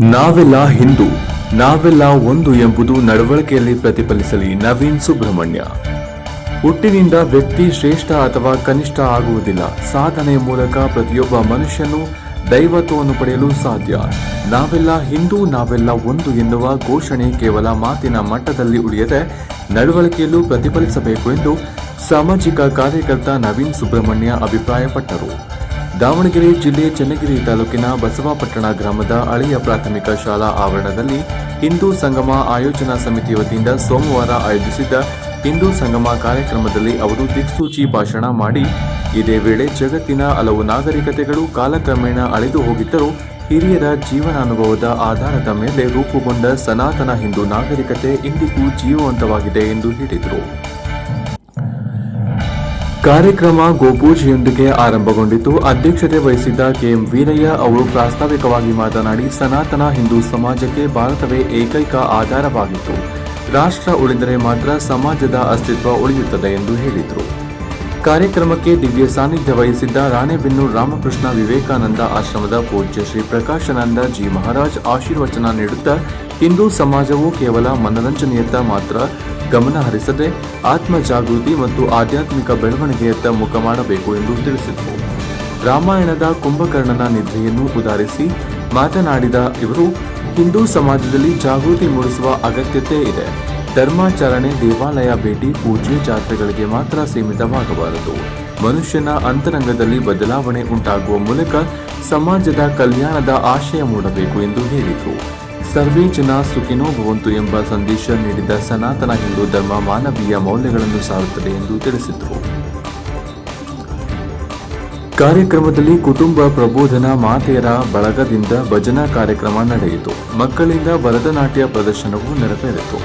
ನಾವೆಲ್ಲ ಹಿಂದೂ, ನಾವೆಲ್ಲ ಒಂದು ಎಂಬುದು ನಡವಳಿಕೆಯಲ್ಲಿ ಪ್ರತಿಫಲಿಸಲಿ. ನವೀನ್ ಸುಬ್ರಹ್ಮಣ್ಯ. ಹುಟ್ಟಿನಿಂದ ವ್ಯಕ್ತಿ ಶ್ರೇಷ್ಠ ಅಥವಾ ಕನಿಷ್ಠ ಆಗುವುದಿಲ್ಲ. ಸಾಧನೆಯ ಮೂಲಕ ಪ್ರತಿಯೊಬ್ಬ ಮನುಷ್ಯನು ದೈವತ್ವವನ್ನು ಪಡೆಯಲು ಸಾಧ್ಯ. ನಾವೆಲ್ಲ ಹಿಂದೂ, ನಾವೆಲ್ಲ ಒಂದು ಎನ್ನುವ ಘೋಷಣೆ ಕೇವಲ ಮಾತಿನ ಮಟ್ಟದಲ್ಲಿ ಉಳಿಯದೆ ನಡವಳಿಕೆಯಲ್ಲೂ ಪ್ರತಿಫಲಿಸಬೇಕು ಎಂದು ಸಾಮಾಜಿಕ ಕಾರ್ಯಕರ್ತ ನವೀನ್ ಸುಬ್ರಹ್ಮಣ್ಯ ಅಭಿಪ್ರಾಯಪಟ್ಟರು. ದಾವಣಗೆರೆ ಜಿಲ್ಲೆ ಚನ್ನಗಿರಿ ತಾಲೂಕಿನ ಬಸವಾಪಟ್ಟಣ ಗ್ರಾಮದ ಹಳೆಯ ಪ್ರಾಥಮಿಕ ಶಾಲಾ ಆವರಣದಲ್ಲಿ ಹಿಂದೂ ಸಂಗಮ ಆಯೋಜನಾ ಸಮಿತಿ ವತಿಯಿಂದ ಸೋಮವಾರ ಆಯೋಜಿಸಿದ್ದ ಹಿಂದೂ ಸಂಗಮ ಕಾರ್ಯಕ್ರಮದಲ್ಲಿ ಅವರು ದಿಕ್ಸೂಚಿ ಭಾಷಣ ಮಾಡಿ, ಇದೇ ವೇಳೆ ಜಗತ್ತಿನ ಹಲವು ನಾಗರಿಕತೆಗಳು ಕಾಲಕ್ರಮೇಣ ಅಳೆದು ಹೋಗಿದ್ದರೂ ಹಿರಿಯರ ಜೀವನಾನುಭವದ ಆಧಾರದ ಮೇಲೆ ರೂಪುಗೊಂಡ ಸನಾತನ ಹಿಂದೂ ನಾಗರಿಕತೆ ಇಂದಿಗೂ ಜೀವವಂತವಾಗಿದೆ ಎಂದು ಹೇಳಿದರು. ಕಾರ್ಯಕ್ರಮ ಗೋಪೂಜೆಯೊಂದಿಗೆ ಆರಂಭಗೊಂಡಿತು. ಅಧ್ಯಕ್ಷತೆ ವಹಿಸಿದ್ದ ಕೆಎಂ ವೀರಯ್ಯ ಅವರು ಪ್ರಾಸ್ತಾವಿಕವಾಗಿ ಮಾತನಾಡಿ, ಸನಾತನ ಹಿಂದೂ ಸಮಾಜಕ್ಕೆ ಭಾರತವೇ ಏಕೈಕ ಆಧಾರವಾಗಿತ್ತು. ರಾಷ್ಟ್ರ ಉಳಿದರೆ ಮಾತ್ರ ಸಮಾಜದ ಅಸ್ತಿತ್ವ ಉಳಿಯುತ್ತದೆ ಎಂದು ಹೇಳಿದರು. ಕಾರ್ಯಕ್ರಮಕ್ಕೆ ದಿವ್ಯ ಸಾನ್ನಿಧ್ಯ ವಹಿಸಿದ್ದ ರಾಣೆಬೆನ್ನೂರು ರಾಮಕೃಷ್ಣ ವಿವೇಕಾನಂದ ಆಶ್ರಮದ ಪೂಜ್ಯ ಶ್ರೀ ಪ್ರಕಾಶಾನಂದ ಜಿ ಮಹಾರಾಜ್ ಆಶೀರ್ವಚನ ನೀಡುತ್ತಾ, ಹಿಂದೂ ಸಮಾಜವು ಕೇವಲ ಮನರಂಜನೆಯತ್ತ ಮಾತ್ರ ಗಮನ ಹರಿಸದೆ ಆತ್ಮ ಜಾಗೃತಿ ಮತ್ತು ಆಧ್ಯಾತ್ಮಿಕ ಬೆಳವಣಿಗೆಯತ್ತ ಮುಖ ಮಾಡಬೇಕು ಎಂದು ತಿಳಿಸಿದರು. ರಾಮಾಯಣದ ಕುಂಭಕರ್ಣನ ನಿದ್ರೆಯನ್ನು ಉದಾಹರಿಸಿ ಮಾತನಾಡಿದ ಇವರು, ಹಿಂದೂ ಸಮಾಜದಲ್ಲಿ ಜಾಗೃತಿ ಮೂಡಿಸುವ ಅಗತ್ಯತೆ ಇದೆ. ಧರ್ಮಾಚರಣೆ, ದೇವಾಲಯ ಭೇಟಿ, ಪೂಜೆ, ಜಾತ್ರೆಗಳಿಗೆ ಮಾತ್ರ ಸೀಮಿತವಾಗಬಾರದು. ಮನುಷ್ಯನ ಅಂತರಂಗದಲ್ಲಿ ಬದಲಾವಣೆ ಉಂಟಾಗುವ ಮೂಲಕ ಸಮಾಜದ ಕಲ್ಯಾಣದ ಆಶಯ ಮೂಡಬೇಕು ಎಂದು ಹೇಳಿದರು. ಸರ್ವೇ ಜನ ಸುಖಿನೋ ಭವಂತು ಎಂಬ ಸಂದೇಶ ನೀಡಿದ ಸನಾತನ ಹಿಂದೂ ಧರ್ಮ ಮಾನವೀಯ ಮೌಲ್ಯಗಳನ್ನು ಸಾರುತ್ತದೆ ಎಂದು ತಿಳಿಸಿದರು. ಕಾರ್ಯಕ್ರಮದಲ್ಲಿ ಕುಟುಂಬ ಪ್ರಬೋಧನಾ ಮಾತೆಯರ ಬಳಗದಿಂದ ಭಜನಾ ಕಾರ್ಯಕ್ರಮ ನಡೆಯಿತು. ಮಕ್ಕಳಿಂದ ಭರತನಾಟ್ಯ ಪ್ರದರ್ಶನವೂ ನೆರವೇರಿತು.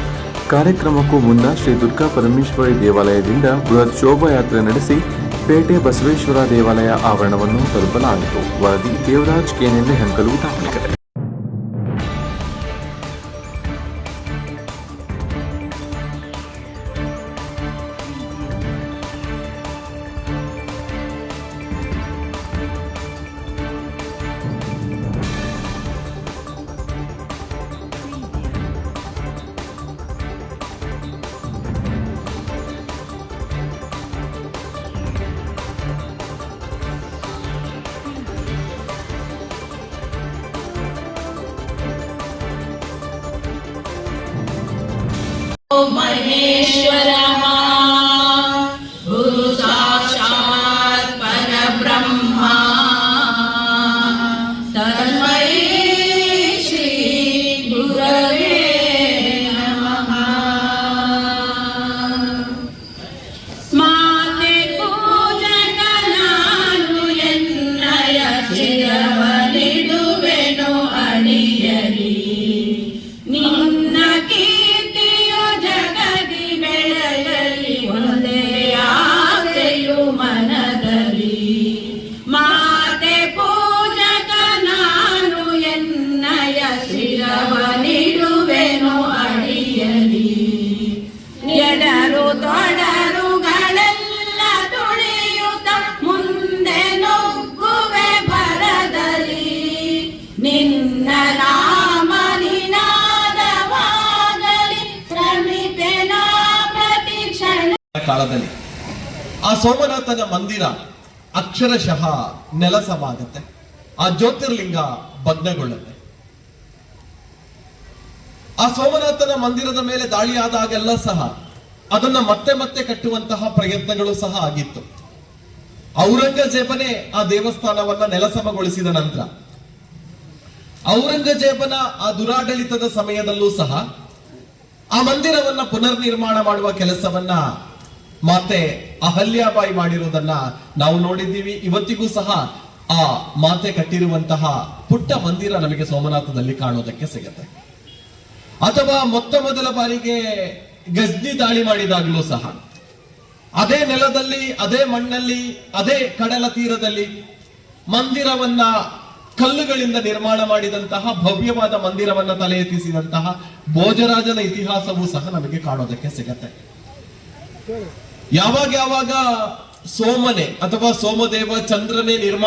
ಕಾರ್ಯಕ್ರಮಕ್ಕೂ ಮುನ್ನ ಶ್ರೀ ದುರ್ಗಾ ಪರಮೇಶ್ವರಿ ದೇವಾಲಯದಿಂದ ಬೃಹತ್ ಶೋಭಾಯಾತ್ರೆ ನಡೆಸಿ ಪೇಟೆ ಬಸವೇಶ್ವರ ದೇವಾಲಯ ಆವರಣವನ್ನು ತಲುಪಲಾಯಿತು. ವರದಿ ದೇವರಾಜ್ ಕೆನೆಲ್ಲೆ ಹಂಕಲು, ದಾವಣಗೆರೆ. महेश्वरः गुरु साक्षात् परब्रह्म तस्मै श्री गुरवे नमः। माते पूजक नानु ಎನ್ನಯ ಚಿರವಲಿಡುವೆನು ಅಡಿಯಲಿ. ನಿನ್ನ ಕೀರ್ತಿಯು ಜಗದಿ ಬೆಳೆಯಲಿ, ಒಂದೇ ಆಸೆಯು ಮನದಲ್ಲಿ. ಮಾತೆ ಪೂಜಕ ನಾನು ಎನ್ನಯ ಶಿರವನಿಡುವೆನು ಅಡಿಯಲಿ. ಎಡರು ತೊಡರುಗಳೆಲ್ಲ ತುಳಿಯುತ್ತ ಮುಂದೆ ನುಗ್ಗುವೆ ಭರದಲ್ಲಿ. ನಿನ್ನ ನಾಮ ನಿನಾದವಾಗಲಿ ಶ್ರಮಿಪೆನ ಪ್ರತಿಕ್ಷಣ. ಕಾಲದಲ್ಲಿ ಆ ಸೋಮನಾಥನ ಮಂದಿರ ಅಕ್ಷರಶಃ ನೆಲಸಮಾಗುತ್ತೆ. ಆ ಜ್ಯೋತಿರ್ಲಿಂಗ ಭಗ್ನಗೊಳ್ಳುತ್ತೆ. ಆ ಸೋಮನಾಥನ ಮಂದಿರದ ಮೇಲೆ ದಾಳಿಯಾದಾಗೆಲ್ಲ ಸಹ ಅದನ್ನ ಮತ್ತೆ ಮತ್ತೆ ಕಟ್ಟುವಂತಹ ಪ್ರಯತ್ನಗಳು ಸಹ ಆಗಿತ್ತು. ಔರಂಗಜೇಬನೇ ಆ ದೇವಸ್ಥಾನವನ್ನ ನೆಲಸಮಗೊಳಿಸಿದ ನಂತರ ಔರಂಗಜೇಬನ ಆ ದುರಾಡಳಿತದ ಸಮಯದಲ್ಲೂ ಸಹ ಆ ಮಂದಿರವನ್ನ ಪುನರ್ ನಿರ್ಮಾಣ ಮಾಡುವ ಕೆಲಸವನ್ನ ಮಾತೆ ಅಹಲ್ಯಾಬಾಯಿ ಮಾಡಿರುವುದನ್ನ ನಾವು ನೋಡಿದ್ದೀವಿ. ಇವತ್ತಿಗೂ ಸಹ ಆ ಮಾತೆ ಕಟ್ಟಿರುವಂತಹ ಪುಟ್ಟ ಮಂದಿರ ನಮಗೆ ಸೋಮನಾಥದಲ್ಲಿ ಕಾಣೋದಕ್ಕೆ ಸಿಗುತ್ತೆ. ಅಥವಾ ಮೊದಲ ಬಾರಿಗೆ ಗಜ್ನಿ ದಾಳಿ ಮಾಡಿದಾಗಲೂ ಸಹ ಅದೇ ನೆಲದಲ್ಲಿ, ಅದೇ ಮಣ್ಣಲ್ಲಿ, ಅದೇ ಕಡಲ ತೀರದಲ್ಲಿ ಮಂದಿರವನ್ನ ಕಲ್ಲುಗಳಿಂದ ನಿರ್ಮಾಣ ಮಾಡಿದಂತಹ ಭವ್ಯವಾದ ಮಂದಿರವನ್ನ ತಲೆ ಎತ್ತಿಸಿದಂತಹ ಭೋಜರಾಜನ ಇತಿಹಾಸವೂ ಸಹ ನಮಗೆ ಕಾಣೋದಕ್ಕೆ ಸಿಗತ್ತೆ. ಯಾವಾಗ ಸೋಮನೆ ಅಥವಾ ಸೋಮದೇವ ಚಂದ್ರನೇ ನಿರ್ಮಾಣ